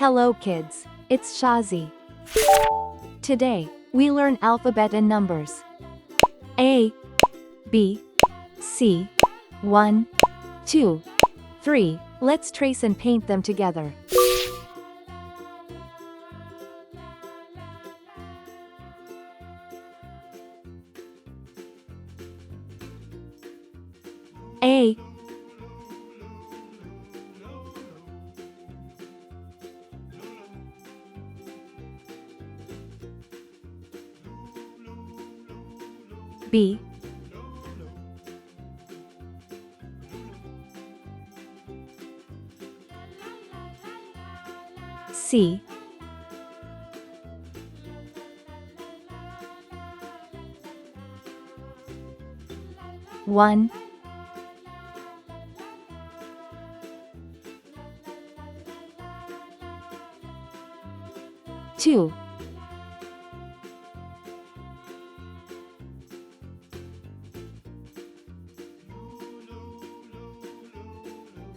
Hello kids, it's Shazi. Today, we learn alphabet and numbers. A, B, C, 1, 2, 3. Let's trace and paint them together. A, B, C, 1, 2,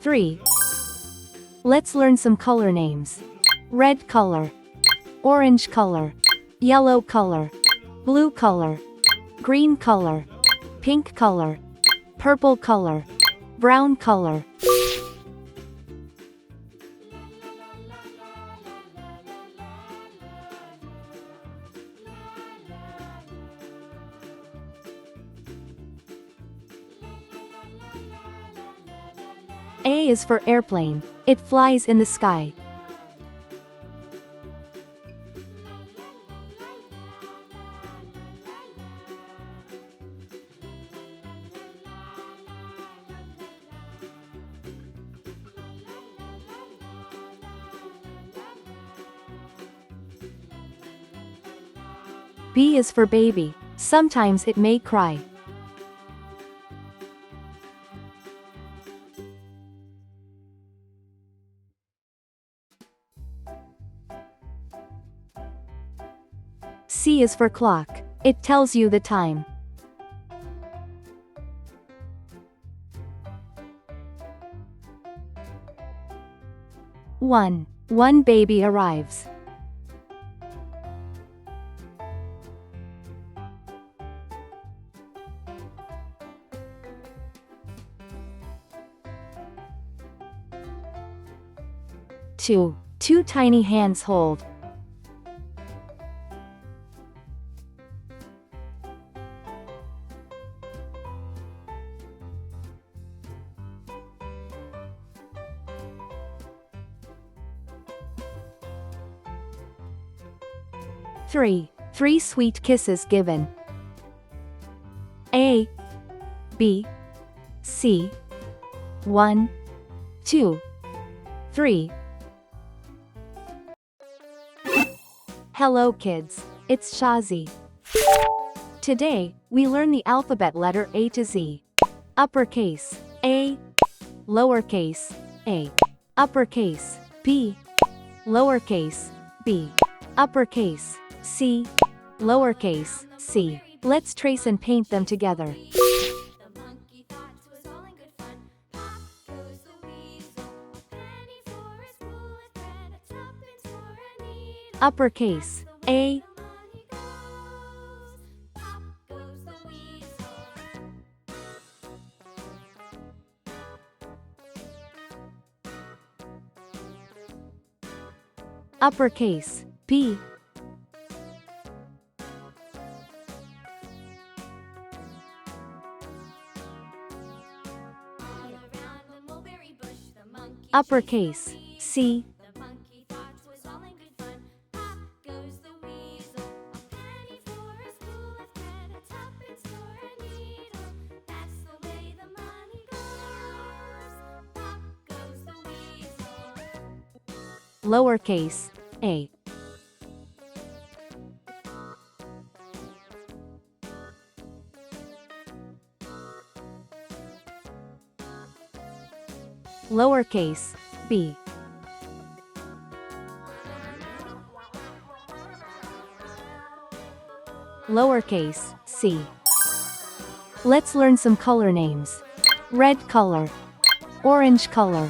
3. Let's learn some color names. Red color, orange color, yellow color, blue color, green color, pink color, purple color, brown color. A is for airplane. It flies in the sky. B is for baby. Sometimes it may cry. C is for clock. It tells you the time. One baby arrives. Two tiny hands hold. 3 sweet kisses given. A, B, C, 1, 2, 3. Hello kids, it's Shazi. Today, we learn the alphabet letter A to Z. Uppercase, A, lowercase, A, uppercase, B, lowercase, B, uppercase, C, lowercase, C. Let's trace and paint them together. Uppercase, A, uppercase, B, uppercase, C, lowercase, A, lowercase, B, lowercase, C. Let's learn some color names. Red color, orange color,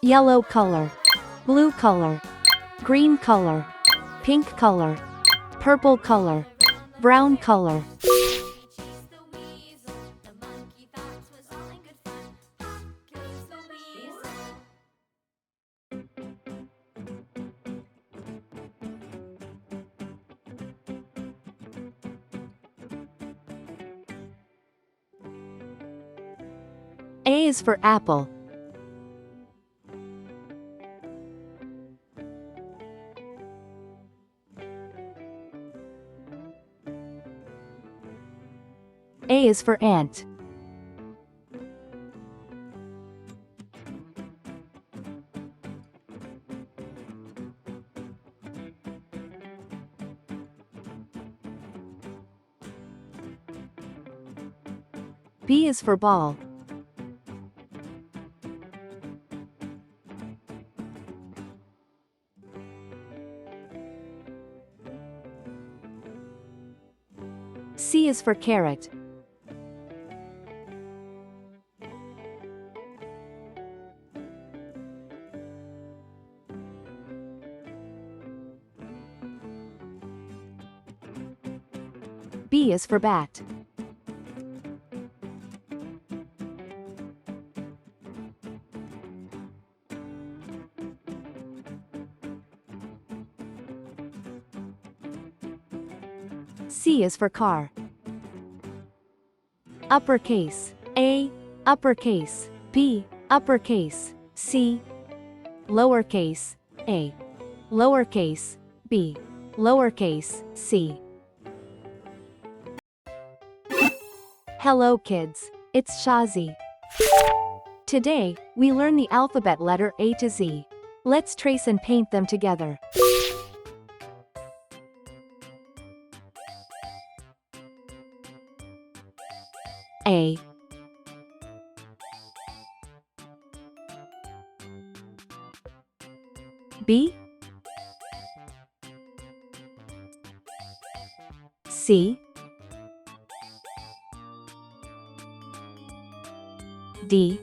yellow color, blue color, green color, pink color, purple color, brown color. A is for apple. A is for ant. B is for ball. C is for carrot. B is for bat. C is for car. Uppercase A, uppercase B, uppercase C, lowercase a, lowercase b, lowercase c. Hello kids, it's Shazi. Today, we learn the alphabet letter A to Z. Let's trace and paint them together. A, B, C, D,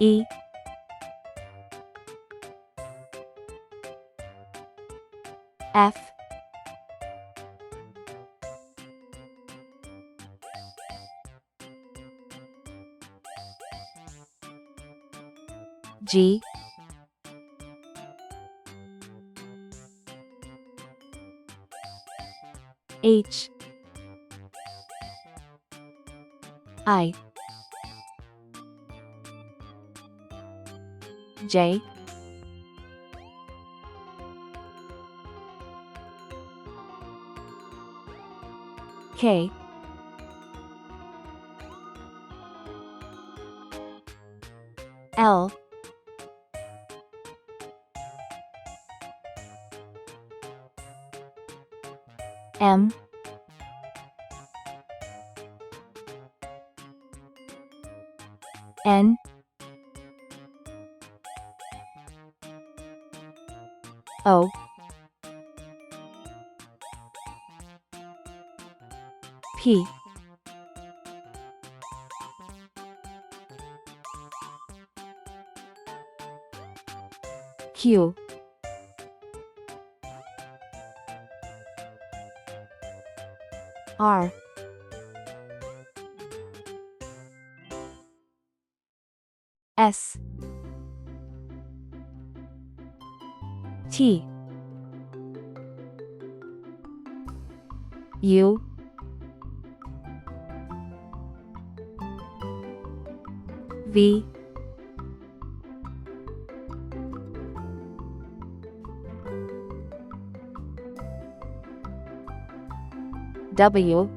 E, F, G, H, I, J, K, L, M, N, O, P, Q, R, S, T, U, V, W,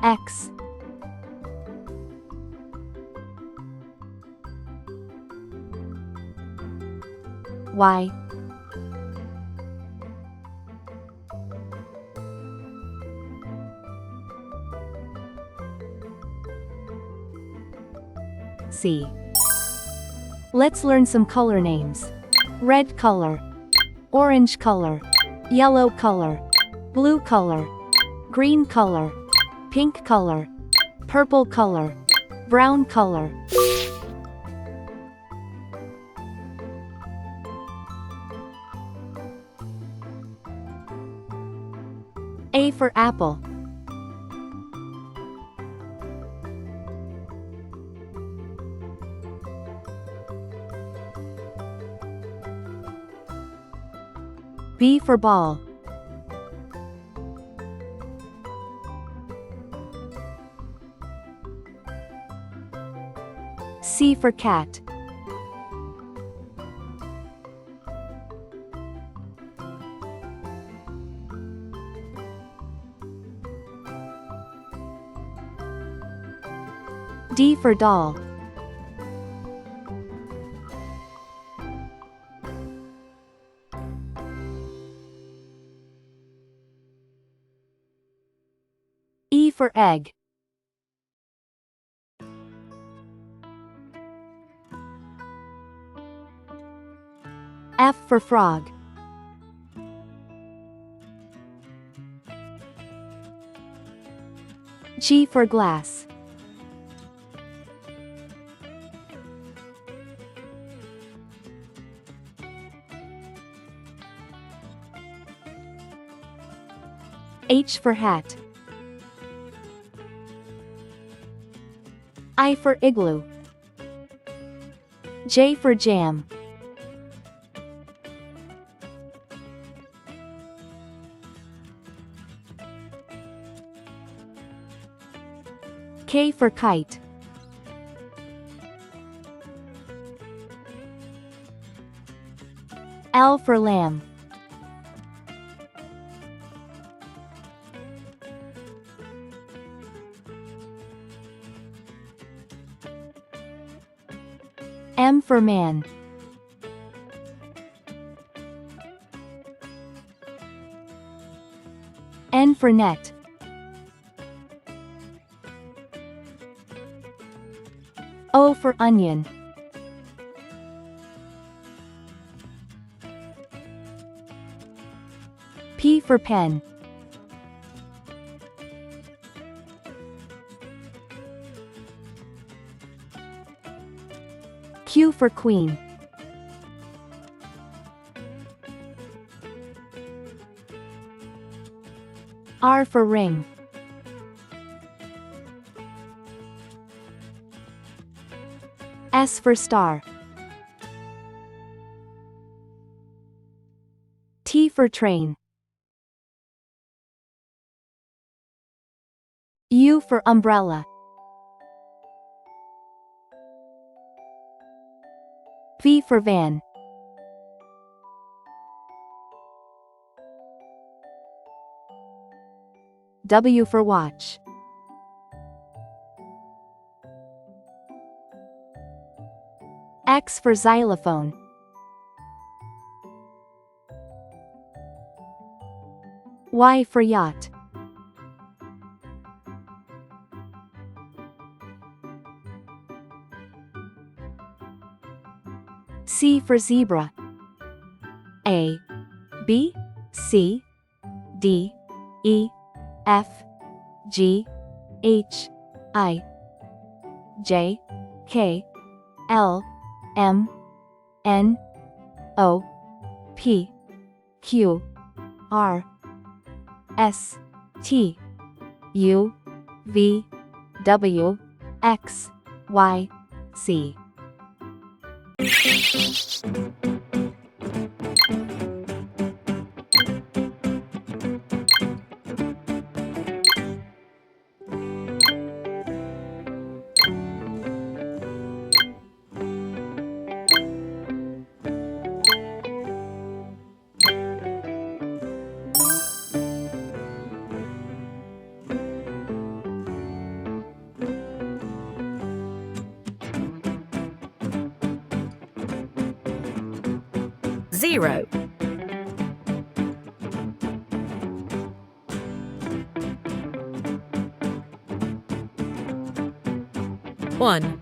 X, Y, Z. Let's learn some color names. Red color, orange color, yellow color, blue color, green color, pink color, Purple color. Brown color. A for apple. B for ball. C for cat. D for doll. E for egg. F for frog. G for glass. H for hat. I for igloo. J for jam. K for kite. L for lamb. M for man. N for net. O for onion. P for pen. Q for queen. R for ring. S for star. T for train. U for umbrella. V for van. W for watch. X for xylophone. Y for yacht. C for zebra. A, B, C, D, E, F, G, H, I, J, K, L, M, N, O, P, Q, R, S, T, U, V, W, X, Y, Z. Zero. One.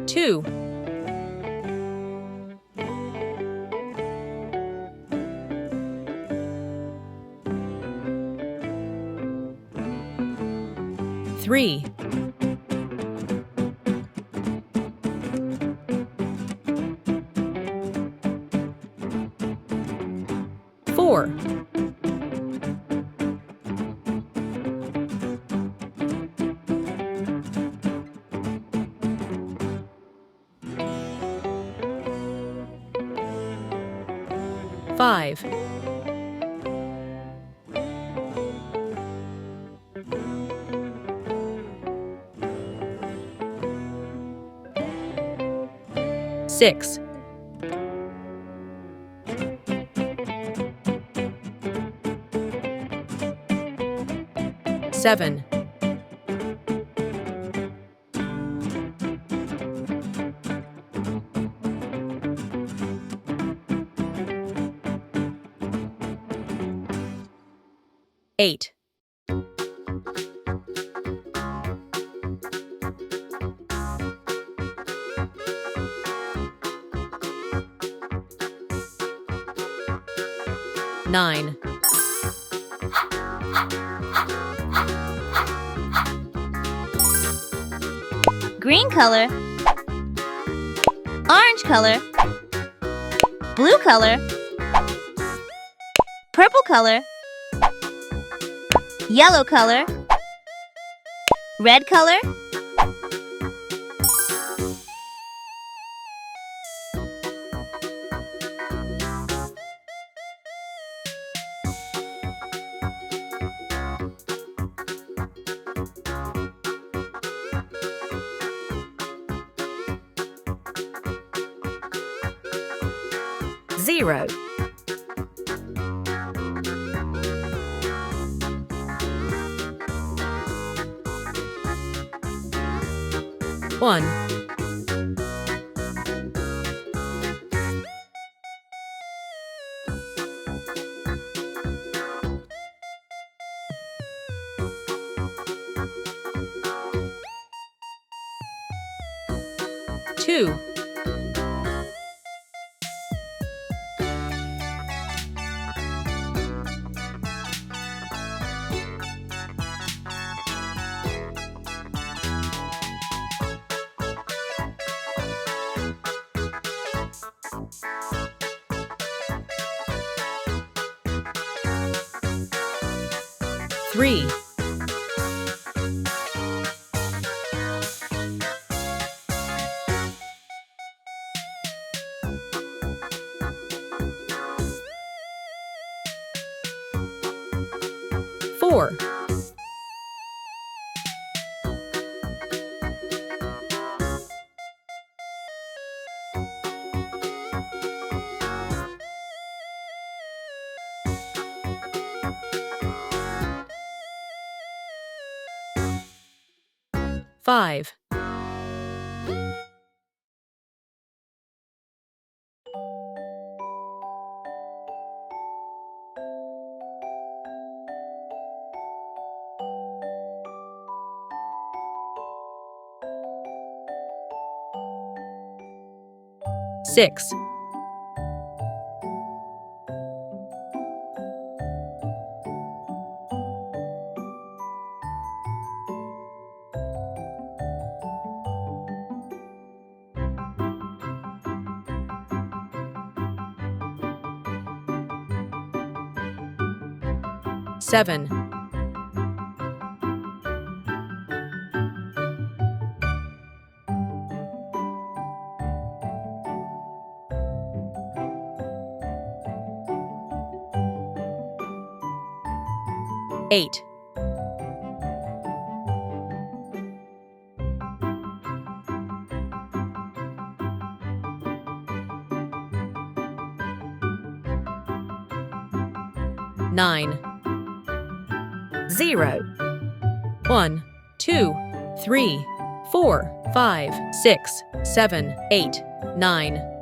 Two. 3, 4, 5, 6, 7, 8, 9, green color, orange color, blue color, purple color, yellow color, red color, zero, 1, 2, 3, 4, 5, 6, 7, 8, 9, 0, 1, 2, 3, 4, 5, 6, 7, 8, 9,